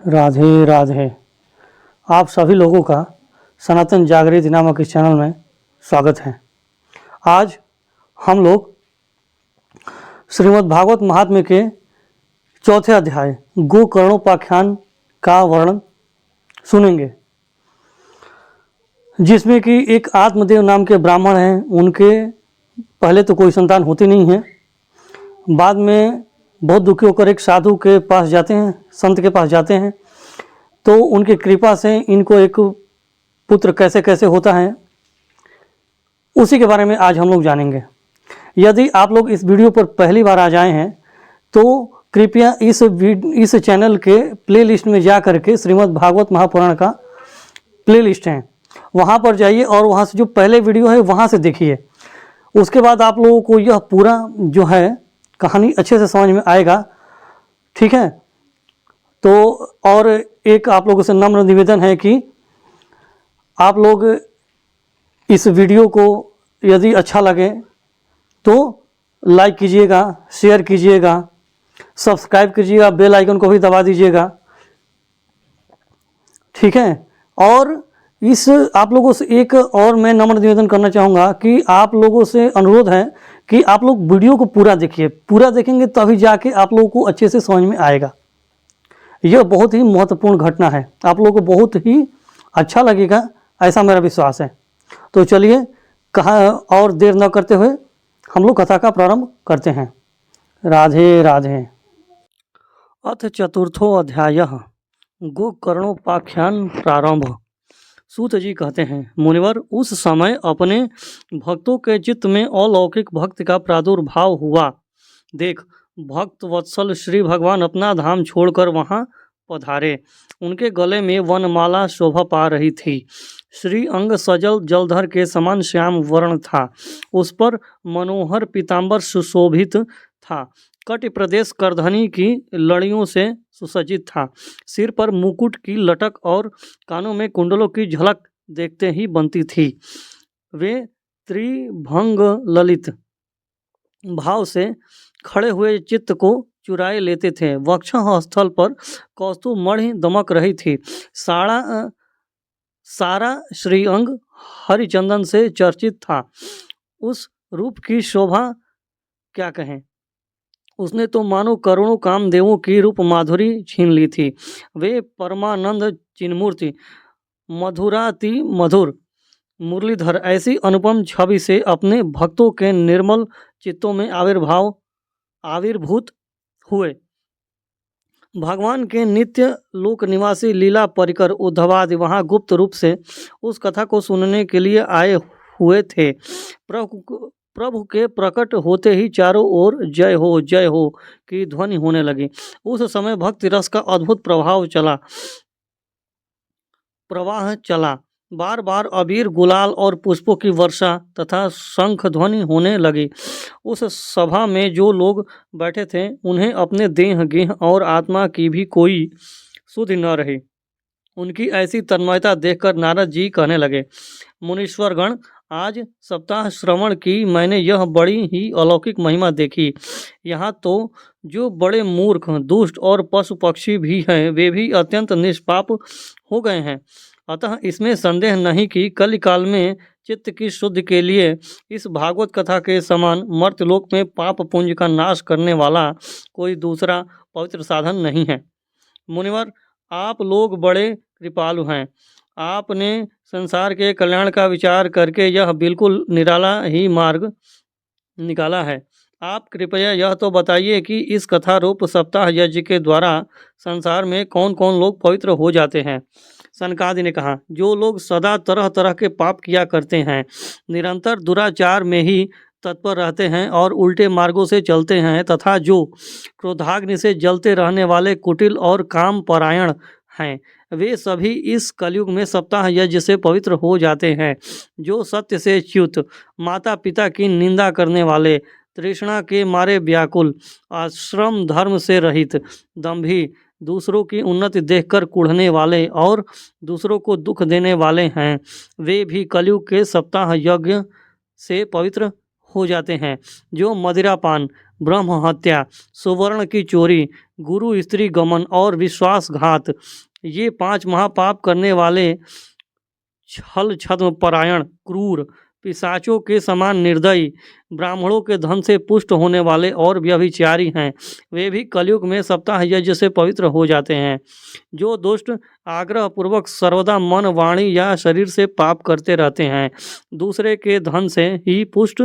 राधे राधे। आप सभी लोगों का सनातन जागृति नामक इस चैनल में स्वागत है। आज हम लोग श्रीमद् भागवत महात्म्य के चौथे अध्याय गोकर्णोपाख्यान का वर्णन सुनेंगे, जिसमें कि एक आत्मदेव नाम के ब्राह्मण हैं। उनके पहले तो कोई संतान होती नहीं है। बाद में बहुत दुखी होकर एक साधु के पास जाते हैं, संत के पास जाते हैं, तो उनकी कृपा से इनको एक पुत्र कैसे कैसे होता है, उसी के बारे में आज हम लोग जानेंगे। यदि आप लोग इस वीडियो पर पहली बार आ जाए हैं तो कृपया इस चैनल के प्लेलिस्ट में जा करके श्रीमद् भागवत महापुराण का प्लेलिस्ट है, वहाँ पर जाइए और वहाँ से जो पहले वीडियो है वहाँ से देखिए। उसके बाद आप लोगों को यह पूरा जो है कहानी अच्छे से समझ में आएगा, ठीक है। तो और एक आप लोगों से नम्र निवेदन है कि आप लोग इस वीडियो को यदि अच्छा लगे तो लाइक कीजिएगा, शेयर कीजिएगा, सब्सक्राइब कीजिएगा, बेल आइकन को भी दबा दीजिएगा, ठीक है। और इस आप लोगों से एक और मैं नम्र निवेदन करना चाहूँगा कि आप लोगों से अनुरोध है कि आप लोग वीडियो को पूरा देखिए। पूरा देखेंगे तभी जाके आप लोगों को अच्छे से समझ में आएगा। यह बहुत ही महत्वपूर्ण घटना है, आप लोगों को बहुत ही अच्छा लगेगा, ऐसा मेरा विश्वास है। तो चलिए और देर न करते हुए हम लोग कथा का प्रारंभ करते हैं। राधे राधे। अथ चतुर्थो अध्यायः गोकर्णोपाख्यान प्रारंभ। सूत जी कहते हैं, मुनिवर, उस समय अपने भक्तों के चित्त में अलौकिक भक्ति का प्रादुर्भाव हुआ। देख, भक्त वत्सल श्री भगवान अपना धाम छोड़कर वहां पधारे। उनके गले में वनमाला शोभा पा रही थी। श्री अंग सजल जलधर के समान श्याम वर्ण था। उस पर मनोहर पीतांबर सुशोभित था। कटि प्रदेश करधनी की लड़ियों से सुसज्जित था। सिर पर मुकुट की लटक और कानों में कुंडलों की झलक देखते ही बनती थी। वे त्रिभंग ललित भाव से खड़े हुए चित्त को चुराए लेते थे। वक्षः स्थल पर कौस्तुभ मणि दमक रही थी। सारा श्रीअंग हरिचंदन से चर्चित था। उस रूप की शोभा क्या कहें। उसने तो मानो करोड़ों कामदेवों की रूप माधुरी छीन ली थी। वे परमानंद चिन्मूर्ति, मधुराति मधुर मुरलीधर ऐसी अनुपम छवि से अपने भक्तों के निर्मल चित्तों में आविर्भूत हुए। भगवान के नित्य लोक निवासी लीला परिकर उद्धवादि वहाँ गुप्त रूप से उस कथा को सुनने के लिए आए हुए थे। प्रभु के प्रकट होते ही चारों ओर जय हो की ध्वनि होने लगी। उस समय भक्ति रस का अद्भुत प्रवाह चला। बार बार अबीर, गुलाल और पुष्पों की वर्षा तथा शंख ध्वनि होने लगी। उस सभा में जो लोग बैठे थे उन्हें अपने देह, गेह और आत्मा की भी कोई सुधि न रही। उनकी ऐसी तन्मयता देखकर नारद जी कहने लगे, मुनीश्वरगण, आज सप्ताह श्रवण की मैंने यह बड़ी ही अलौकिक महिमा देखी। यहाँ तो जो बड़े मूर्ख, दुष्ट और पशु पक्षी भी हैं, वे भी अत्यंत निष्पाप हो गए हैं। अतः इसमें संदेह नहीं कि कलिकाल में चित्त की शुद्धि के लिए इस भागवत कथा के समान मर्त्यलोक में पाप पुंज का नाश करने वाला कोई दूसरा पवित्र साधन नहीं है। मुनिवर, आप लोग बड़े कृपालु हैं। आपने संसार के कल्याण का विचार करके यह बिल्कुल निराला ही मार्ग निकाला है। आप कृपया यह तो बताइए कि इस कथा रूप सप्ताह यज्ञ के द्वारा संसार में कौन कौन लोग पवित्र हो जाते हैं। सनकादि ने कहा, जो लोग सदा तरह तरह के पाप किया करते हैं, निरंतर दुराचार में ही तत्पर रहते हैं और उल्टे मार्गों से चलते हैं, तथा जो क्रोधाग्नि से जलते रहने वाले कुटिल और काम परायण हैं, वे सभी इस कलयुग में सप्ताह यज्ञ से पवित्र हो जाते हैं। जो सत्य से च्युत, माता पिता की निंदा करने वाले, तृष्णा के मारे व्याकुल, आश्रम धर्म से रहित, दंभी, दूसरों की उन्नति देखकर कुढ़ने वाले और दूसरों को दुख देने वाले हैं, वे भी कलयुग के सप्ताह यज्ञ से पवित्र हो जाते हैं। जो मदिरापान, ब्रह्म हत्या, सुवर्ण की चोरी, गुरु स्त्री गमन और विश्वासघात, ये 5 महापाप करने वाले छल छद्म परायण, क्रूर, पिशाचों के समान निर्दयी, ब्राह्मणों के धन से पुष्ट होने वाले और व्यभिचारी हैं। वे भी कलयुग में सप्ताह यज्ञ से पवित्र हो जाते हैं। जो दुष्ट आग्रह पूर्वक सर्वदा मन, वाणी या शरीर से पाप करते रहते हैं, दूसरे के धन से ही पुष्ट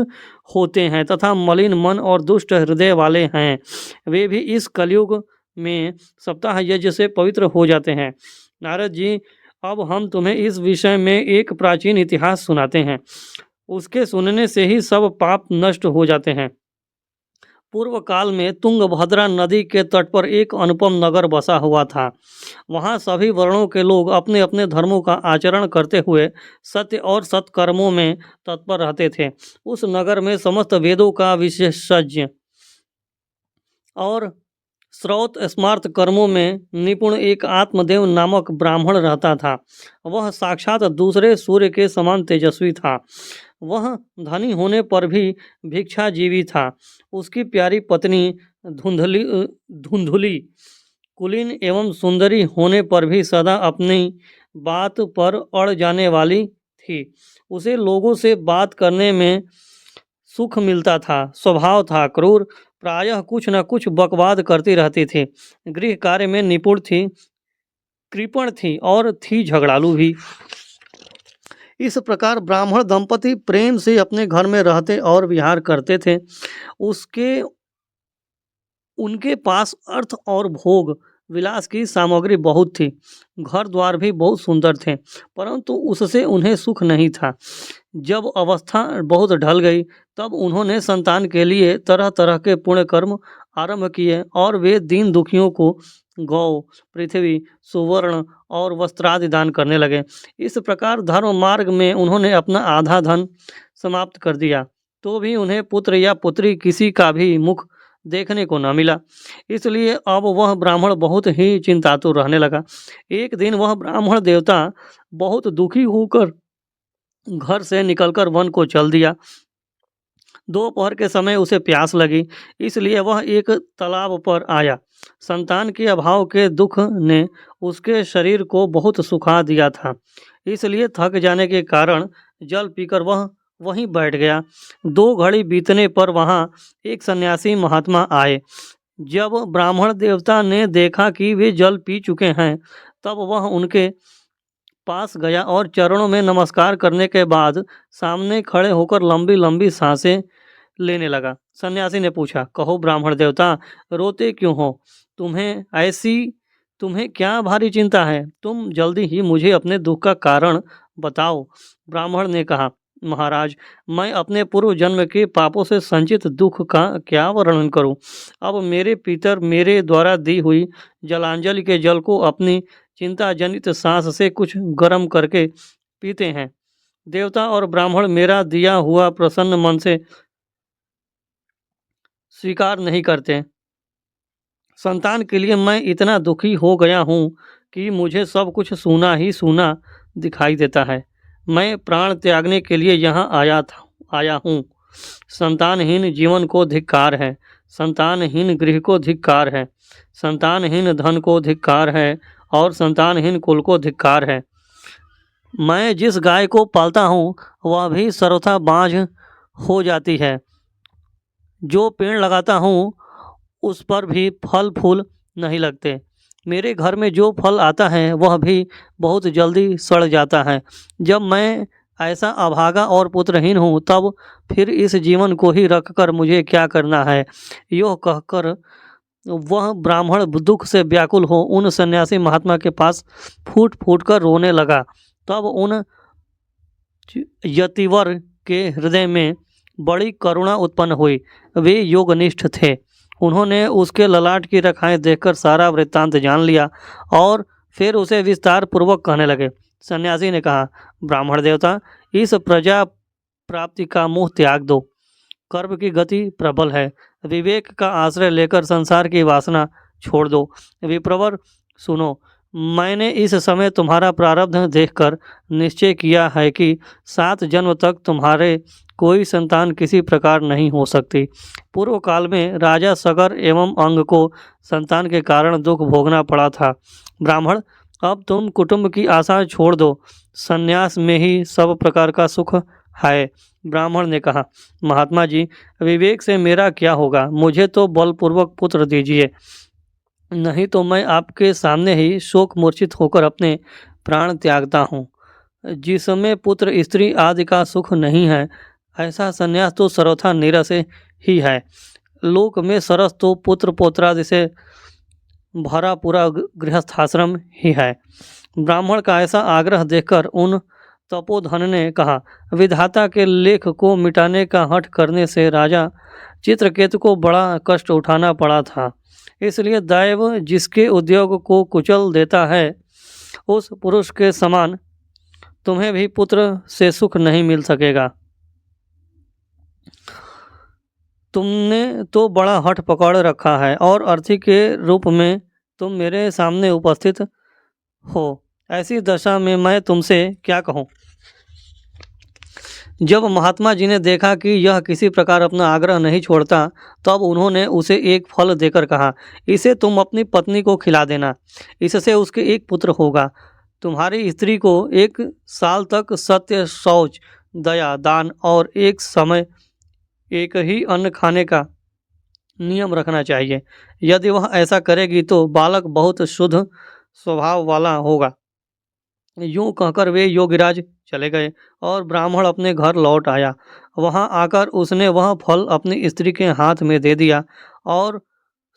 होते हैं तथा मलिन मन और दुष्ट हृदय वाले हैं, वे भी इस कलयुग में सप्ताह यज्ञ से पवित्र हो जाते हैं। नारद जी, अब हम तुम्हें इस विषय में एक प्राचीन इतिहास सुनाते हैं। उसके सुनने से ही सब पाप नष्ट हो जाते हैं। पूर्व काल में तुंगभद्रा नदी के तट पर एक अनुपम नगर बसा हुआ था। वहाँ सभी वर्णों के लोग अपने अपने धर्मों का आचरण करते हुए सत्य और सत्कर्मों में तत्पर रहते थे। उस नगर में समस्त वेदों का विशेषज्ञ और श्रौत स्मार्त कर्मों में निपुण एक आत्मदेव नामक ब्राह्मण रहता था। वह साक्षात दूसरे सूर्य के समान तेजस्वी था। वह धनी होने पर भी भिक्षाजीवी था। उसकी प्यारी पत्नी धुंधुली कुलीन एवं सुंदरी होने पर भी सदा अपनी बात पर अड़ जाने वाली थी। उसे लोगों से बात करने में सुख मिलता था। स्वभाव था क्रूर, प्रायः कुछ न कुछ बकवाद करती रहती थी। गृह कार्य में निपुण थी, कृपण थी और थी झगड़ालू भी। इस प्रकार ब्राह्मण दंपति प्रेम से अपने घर में रहते और विहार करते थे। उनके पास अर्थ और भोग विलास की सामग्री बहुत थी। घर द्वार भी बहुत सुंदर थे, परंतु उससे उन्हें सुख नहीं था। जब अवस्था बहुत ढल गई तब उन्होंने संतान के लिए तरह तरह के पुण्य कर्म आरंभ किए और वे दीन दुखियों को गौ, पृथ्वी, सुवर्ण और वस्त्रादि दान करने लगे। इस प्रकार धर्म मार्ग में उन्होंने अपना आधा धन समाप्त कर दिया, तो भी उन्हें पुत्र या पुत्री किसी का भी मुख देखने को न मिला। इसलिए अब वह ब्राह्मण बहुत ही चिंतातुर रहने लगा। एक दिन वह ब्राह्मण देवता बहुत दुखी होकर घर से निकलकर वन को चल दिया। दोपहर के समय उसे प्यास लगी, इसलिए वह एक तालाब पर आया। संतान के अभाव के दुख ने उसके शरीर को बहुत सुखा दिया था, इसलिए थक जाने के कारण जल पीकर वह वहीं बैठ गया। 2 घड़ी बीतने पर वहाँ एक सन्यासी महात्मा आए। जब ब्राह्मण देवता ने देखा कि वे जल पी चुके हैं, तब वह उनके पास गया और चरणों में नमस्कार करने के बाद सामने खड़े होकर लंबी लंबी सांसें लेने लगा। सन्यासी ने पूछा, कहो ब्राह्मण देवता, रोते क्यों हो? तुम्हें क्या भारी चिंता है? तुम जल्दी ही मुझे अपने दुख का कारण बताओ। ब्राह्मण ने कहा, महाराज, मैं अपने पूर्व जन्म के पापों से संचित दुख का क्या वर्णन करूं? अब मेरे पितर मेरे द्वारा दी हुई जलांजलि के जल को अपनी चिंता जनित सांस से कुछ गर्म करके पीते हैं। देवता और ब्राह्मण मेरा दिया हुआ प्रसन्न मन से स्वीकार नहीं करते। संतान के लिए मैं इतना दुखी हो गया हूँ कि मुझे सब कुछ सूना ही सूना दिखाई देता है। मैं प्राण त्यागने के लिए यहाँ आया हूँ। संतानहीन जीवन को धिक्कार है, संतानहीन गृह को धिक्कार है, संतानहीन धन को धिक्कार है और संतानहीन कुल को धिक्कार है। मैं जिस गाय को पालता हूँ वह भी सर्वथा बाँझ हो जाती है। जो पेड़ लगाता हूँ उस पर भी फल फूल नहीं लगते। मेरे घर में जो फल आता है वह भी बहुत जल्दी सड़ जाता है। जब मैं ऐसा अभागा और पुत्रहीन हूँ तब फिर इस जीवन को ही रखकर मुझे क्या करना है? यो कहकर वह ब्राह्मण दुख से व्याकुल हो उन सन्यासी महात्मा के पास फूट फूट कर रोने लगा। तब उन यतिवर के हृदय में बड़ी करुणा उत्पन्न हुई। वे योगनिष्ठ थे। उन्होंने उसके ललाट की रेखाएं देखकर सारा वृत्तांत जान लिया और फिर उसे विस्तार पूर्वक कहने लगे। सन्यासी ने कहा, ब्राह्मण देवता, इस प्रजा प्राप्ति का मोह त्याग दो। कर्म की गति प्रबल है। विवेक का आश्रय लेकर संसार की वासना छोड़ दो। विप्रवर सुनो, मैंने इस समय तुम्हारा प्रारब्ध देखकर निश्चय किया है कि 7 जन्म तक तुम्हारे कोई संतान किसी प्रकार नहीं हो सकती। पूर्व काल में राजा सगर एवं अंग को संतान के कारण दुख भोगना पड़ा था। ब्राह्मण, अब तुम कुटुंब की आशा छोड़ दो, संन्यास में ही सब प्रकार का सुख है। ब्राह्मण ने कहा, महात्मा जी, विवेक से मेरा क्या होगा? मुझे तो बलपूर्वक पुत्र दीजिए, नहीं तो मैं आपके सामने ही शोक मूर्छित होकर अपने प्राण त्यागता हूँ। जिसमें पुत्र स्त्री आदि का सुख नहीं है, ऐसा संन्यास तो सर्वथा नीरस ही है। लोक में सरस तो पुत्र पौत्रादि से भरा पूरा गृहस्थाश्रम ही है। ब्राह्मण का ऐसा आग्रह देखकर उन तपोधन ने कहा, विधाता के लेख को मिटाने का हठ करने से राजा चित्रकेतु को बड़ा कष्ट उठाना पड़ा था। इसलिए दैव जिसके उद्योग को कुचल देता है, उस पुरुष के समान तुम्हें भी पुत्र से सुख नहीं मिल सकेगा। तुमने तो बड़ा हठ पकड़ रखा है और अर्थी के रूप में तुम मेरे सामने उपस्थित हो। ऐसी दशा में मैं तुमसे क्या कहूँ? जब महात्मा जी ने देखा कि यह किसी प्रकार अपना आग्रह नहीं छोड़ता, तब उन्होंने उसे एक फल देकर कहा, इसे तुम अपनी पत्नी को खिला देना, इससे उसके एक पुत्र होगा। तुम्हारी स्त्री को 1 साल तक सत्य, शौच, दया, दान और एक समय एक ही अन्न खाने का नियम रखना चाहिए। यदि वह ऐसा करेगी तो बालक बहुत शुद्ध स्वभाव वाला होगा। यूं कहकर वे योगीराज चले गए और ब्राह्मण अपने घर लौट आया। वहां आकर उसने वह फल अपनी स्त्री के हाथ में दे दिया और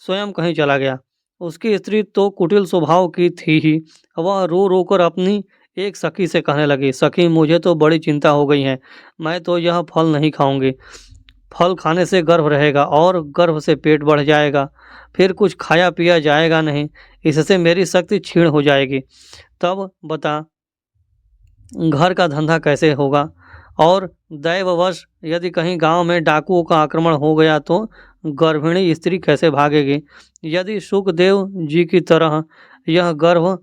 स्वयं कहीं चला गया। उसकी स्त्री तो कुटिल स्वभाव की थी ही। वह रो रो कर अपनी एक सखी से कहने लगी, सखी, मुझे तो बड़ी चिंता हो गई है। मैं तो यह फल नहीं खाऊंगी। फल खाने से गर्भ रहेगा और गर्भ से पेट बढ़ जाएगा, फिर कुछ खाया पिया जाएगा नहीं। इससे मेरी शक्ति क्षीण हो जाएगी। तब बता, घर का धंधा कैसे होगा? और दैववश यदि कहीं गांव में डाकुओं का आक्रमण हो गया तो गर्भिणी स्त्री कैसे भागेगी? यदि सुखदेव जी की तरह यह गर्भ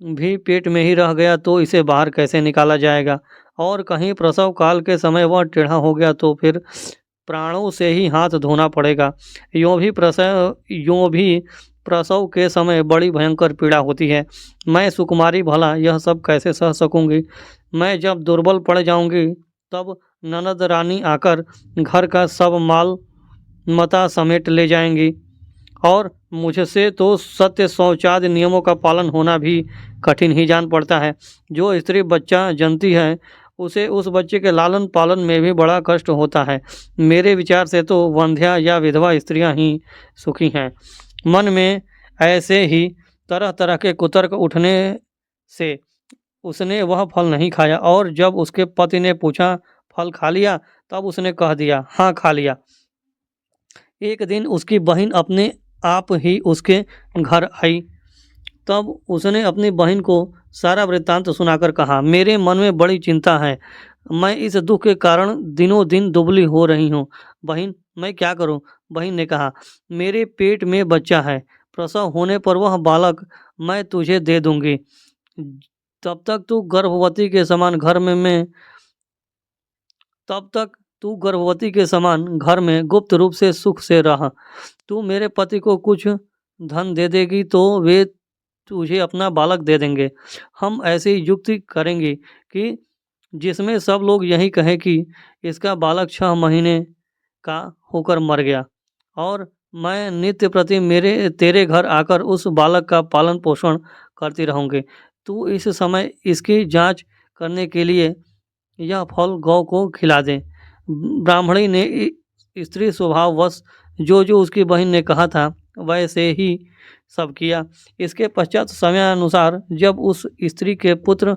भी पेट में ही रह गया तो इसे बाहर कैसे निकाला जाएगा? और कहीं प्रसव काल के समय वह टेढ़ा हो गया तो फिर प्राणों से ही हाथ धोना पड़ेगा। यूँ भी प्रसव के समय बड़ी भयंकर पीड़ा होती है। मैं सुकुमारी भला यह सब कैसे सह सकूंगी? मैं जब दुर्बल पड़ जाऊंगी तब ननद रानी आकर घर का सब माल मता समेट ले जाएंगी और मुझसे तो सत्य शौचादि नियमों का पालन होना भी कठिन ही जान पड़ता है। जो स्त्री बच्चा जनती है उसे उस बच्चे के लालन पालन में भी बड़ा कष्ट होता है। मेरे विचार से तो वंध्या या विधवा स्त्रियां ही सुखी हैं। मन में ऐसे ही तरह तरह के कुतर्क उठने से उसने वह फल नहीं खाया और जब उसके पति ने पूछा, फल खा लिया? तब उसने कह दिया, हाँ खा लिया। एक दिन उसकी बहन अपने आप ही उसके घर आई। तब उसने अपनी बहन को सारा वृत्तांत सुनाकर कहा, मेरे मन में बड़ी चिंता है। मैं इस दुख के कारण दिनों दिन दुबली हो रही हूँ। बहन, मैं क्या करूँ? बहन ने कहा, मेरे पेट में बच्चा है। प्रसव होने पर वह बालक मैं तुझे दे दूंगी। तब तक तू गर्भवती के समान घर में मैं तब तक तू गर्भवती के समान घर में गुप्त रूप से सुख से रह। तू मेरे पति को कुछ धन दे देगी तो वे तुझे अपना बालक दे देंगे। हम ऐसी युक्ति करेंगे कि जिसमें सब लोग यही कहें कि इसका बालक 6 महीने का होकर मर गया और मैं नित्य प्रति तेरे घर आकर उस बालक का पालन पोषण करती रहूँगी। तू इस समय इसकी जांच करने के लिए यह फल गौ को खिला दे। ब्राह्मणी ने स्त्री स्वभाववश जो जो उसकी बहन ने कहा था वैसे ही सब किया। इसके पश्चात समयानुसार जब उस स्त्री के पुत्र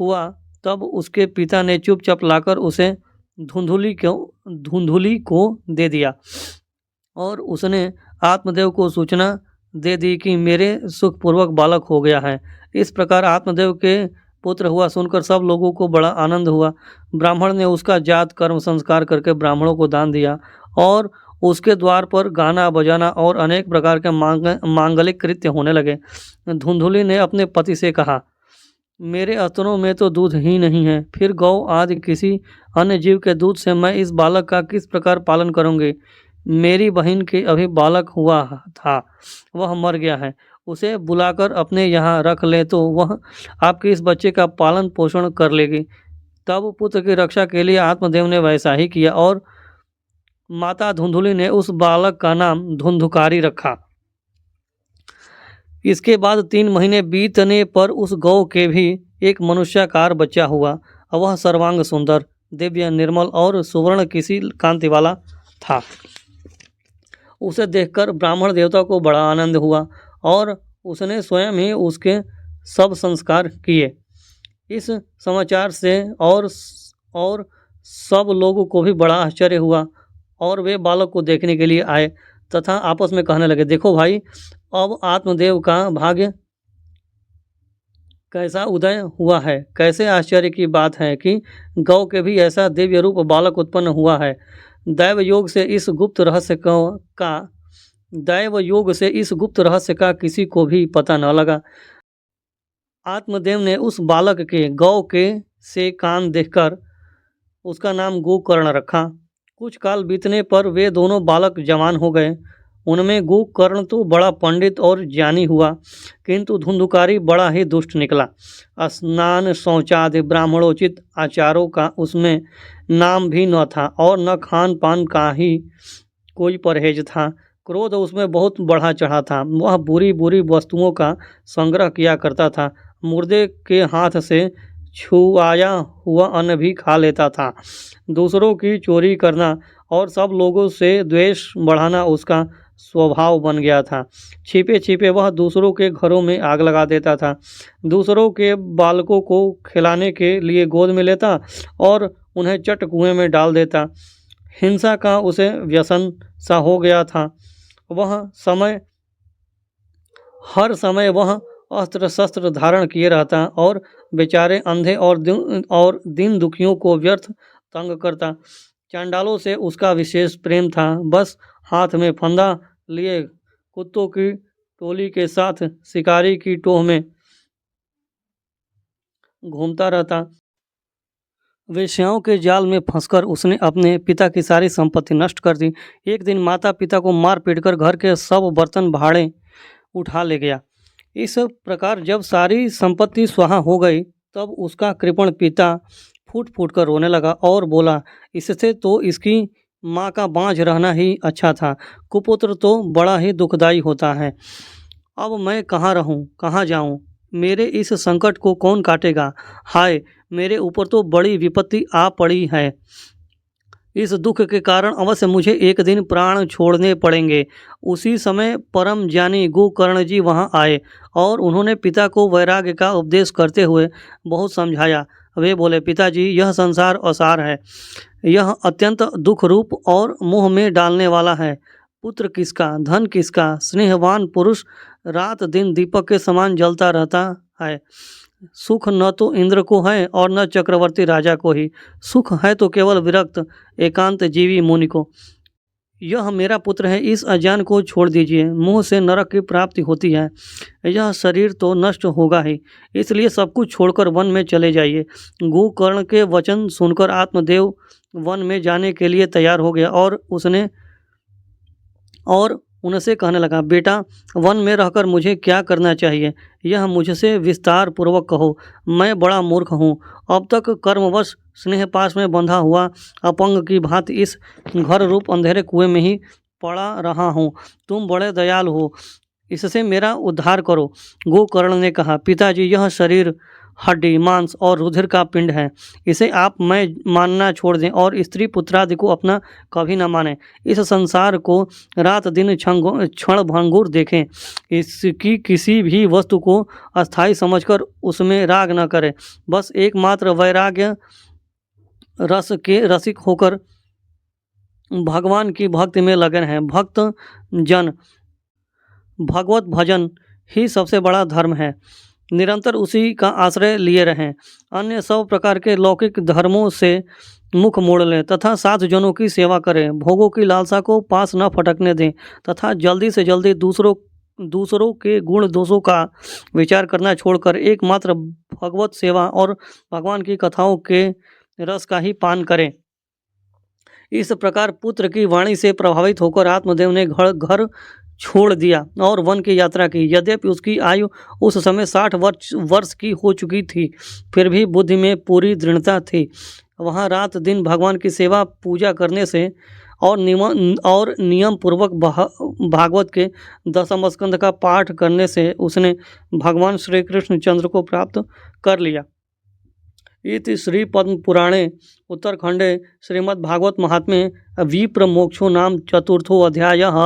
हुआ तब उसके पिता ने चुपचाप लाकर उसे धुंधुली को दे दिया और उसने आत्मदेव को सूचना दे दी कि मेरे सुखपूर्वक बालक हो गया है। इस प्रकार आत्मदेव के पुत्र हुआ सुनकर सब लोगों को बड़ा आनंद हुआ। ब्राह्मण ने उसका जात कर्म संस्कार करके ब्राह्मणों को दान दिया और उसके द्वार पर गाना बजाना और अनेक प्रकार के मांगलिक कृत्य होने लगे। धुंधुली ने अपने पति से कहा, मेरे स्तनों में तो दूध ही नहीं है, फिर गौ आदि किसी अन्य जीव के दूध से मैं इस बालक का किस प्रकार पालन करूंगी। मेरी बहन के अभी बालक हुआ था, वह मर गया है, उसे बुलाकर अपने यहाँ रख ले तो वह आपके इस बच्चे का पालन पोषण कर लेगी। तब पुत्र की रक्षा के लिए आत्मदेव ने वैसा ही किया और माता धुंधुली ने उस बालक का नाम धुंधुकारी रखा। इसके बाद 3 महीने बीतने पर उस गौ के भी एक मनुष्याकार बच्चा हुआ। वह सर्वांग सुंदर, दिव्य, निर्मल और सुवर्ण किसी कांति वाला था। उसे देखकर ब्राह्मण देवता को बड़ा आनंद हुआ और उसने स्वयं ही उसके सब संस्कार किए। इस समाचार से और सब लोगों को भी बड़ा आश्चर्य हुआ और वे बालक को देखने के लिए आए तथा आपस में कहने लगे, देखो भाई, अब आत्मदेव का भाग्य कैसा उदय हुआ है। कैसे आश्चर्य की बात है कि गौ के भी ऐसा दिव्य रूप बालक उत्पन्न हुआ है। दैव योग से इस गुप्त रहस्य का किसी को भी पता न लगा। आत्मदेव ने उस बालक के गौ के से कान देखकर उसका नाम गोकर्ण रखा। कुछ काल बीतने पर वे दोनों बालक जवान हो गए। उनमें गोकर्ण तो बड़ा पंडित और ज्ञानी हुआ, किंतु धुंधुकारी बड़ा ही दुष्ट निकला। स्नान शौचादि ब्राह्मणोचित आचारों का उसमें नाम भी न था और न खान पान का ही कोई परहेज था। क्रोध उसमें बहुत बढ़ा चढ़ा था। वह बुरी बुरी वस्तुओं का संग्रह किया करता था। मुर्दे के हाथ से छुआया हुआ अन्न भी खा लेता था। दूसरों की चोरी करना और सब लोगों से द्वेष बढ़ाना उसका स्वभाव बन गया था। छिपे छिपे वह दूसरों के घरों में आग लगा देता था। दूसरों के बालकों को खिलाने के लिए गोद में लेता और उन्हें चट कुएं में डाल देता। हिंसा का उसे व्यसन सा हो गया था। हर समय वह अस्त्र शस्त्र धारण किए रहता और बेचारे अंधे और दीन दुखियों को व्यर्थ तंग करता। चांडालों से उसका विशेष प्रेम था। बस हाथ में फंदा लिए कुत्तों की टोली के साथ शिकारी की टोह में घूमता रहता। वेश्याओं के जाल में फंसकर उसने अपने पिता की सारी संपत्ति नष्ट कर दी। एक दिन माता पिता को मार पीटकर घर के सब बर्तन भाड़े उठा ले गया। इस प्रकार जब सारी संपत्ति स्वाहा हो गई तब उसका कृपण पिता फूट फूट कर रोने लगा और बोला, इससे तो इसकी माँ का बांझ रहना ही अच्छा था। कुपुत्र तो बड़ा ही दुखदाई होता है। अब मैं कहाँ रहूँ, कहाँ जाऊँ? मेरे इस संकट को कौन काटेगा? हाय, मेरे ऊपर तो बड़ी विपत्ति आ पड़ी है। इस दुख के कारण अवश्य मुझे एक दिन प्राण छोड़ने पड़ेंगे। उसी समय परम ज्ञानी गोकर्ण जी वहाँ आए और उन्होंने पिता को वैराग्य का उपदेश करते हुए बहुत समझाया। वे बोले, पिताजी, यह संसार असार है, यह अत्यंत दुख रूप और मोह में डालने वाला है। पुत्र किसका, धन किसका? स्नेहवान पुरुष रात दिन दीपक के समान जलता रहता है। सुख न तो इंद्र को है और न चक्रवर्ती राजा को ही। सुख है तो केवल विरक्त एकांत जीवी मुनि को। यह मेरा पुत्र है, इस अज्ञान को छोड़ दीजिए। मुँह से नरक की प्राप्ति होती है। यह शरीर तो नष्ट होगा ही, इसलिए सब कुछ छोड़कर वन में चले जाइए। गोकर्ण के वचन सुनकर आत्मदेव वन में जाने के लिए तैयार हो गया और उनसे कहने लगा, बेटा, वन में रहकर मुझे क्या करना चाहिए, यह मुझसे विस्तार पूर्वक कहो। मैं बड़ा मूर्ख हूँ। अब तक कर्मवश स्नेह पाश में बंधा हुआ अपंग की भांति इस घर रूप अंधेरे कुएं में ही पड़ा रहा हूँ। तुम बड़े दयालु हो, इससे मेरा उद्धार करो। गोकर्ण ने कहा, पिताजी, यह शरीर हड्डी मांस और रुधिर का पिंड है। इसे आप मैं मानना छोड़ दें और स्त्री पुत्रादि को अपना कभी न मानें। इस संसार को रात दिन क्षण भंगुर देखें। इसकी किसी भी वस्तु को अस्थाई समझकर उसमें राग न करें। बस एकमात्र वैराग्य रस के रसिक होकर भगवान की भक्ति में लगन है। भक्त जन भगवत भजन ही सबसे बड़ा धर्म है। निरंतर उसी का आश्रय लिए रहें। अन्य सब प्रकार के लौकिक धर्मों से मुख मोड़ लें तथा 7 जनों की सेवा करें। भोगों की लालसा को पास न फटकने दें तथा जल्दी से जल्दी दूसरों के गुण दोषों का विचार करना छोड़कर एकमात्र भगवत सेवा और भगवान की कथाओं के रस का ही पान करें। इस प्रकार पुत्र की वाणी से प्रभावित होकर आत्मदेव ने घर छोड़ दिया और वन की यात्रा की। यद्यपि उसकी आयु उस समय 60 वर्ष की हो चुकी थी, फिर भी बुद्धि में पूरी दृढ़ता थी। वहाँ रात दिन भगवान की सेवा पूजा करने से और नियम पूर्वक भागवत के 10वें स्कंद का पाठ करने से उसने भगवान श्री कृष्ण चंद्र को प्राप्त कर लिया। इति श्री पद्म पुराणे उत्तरखंडे श्रीमद्भागवत महात्म्ये विप्र मोक्षो नाम चतुर्थो अध्यायः।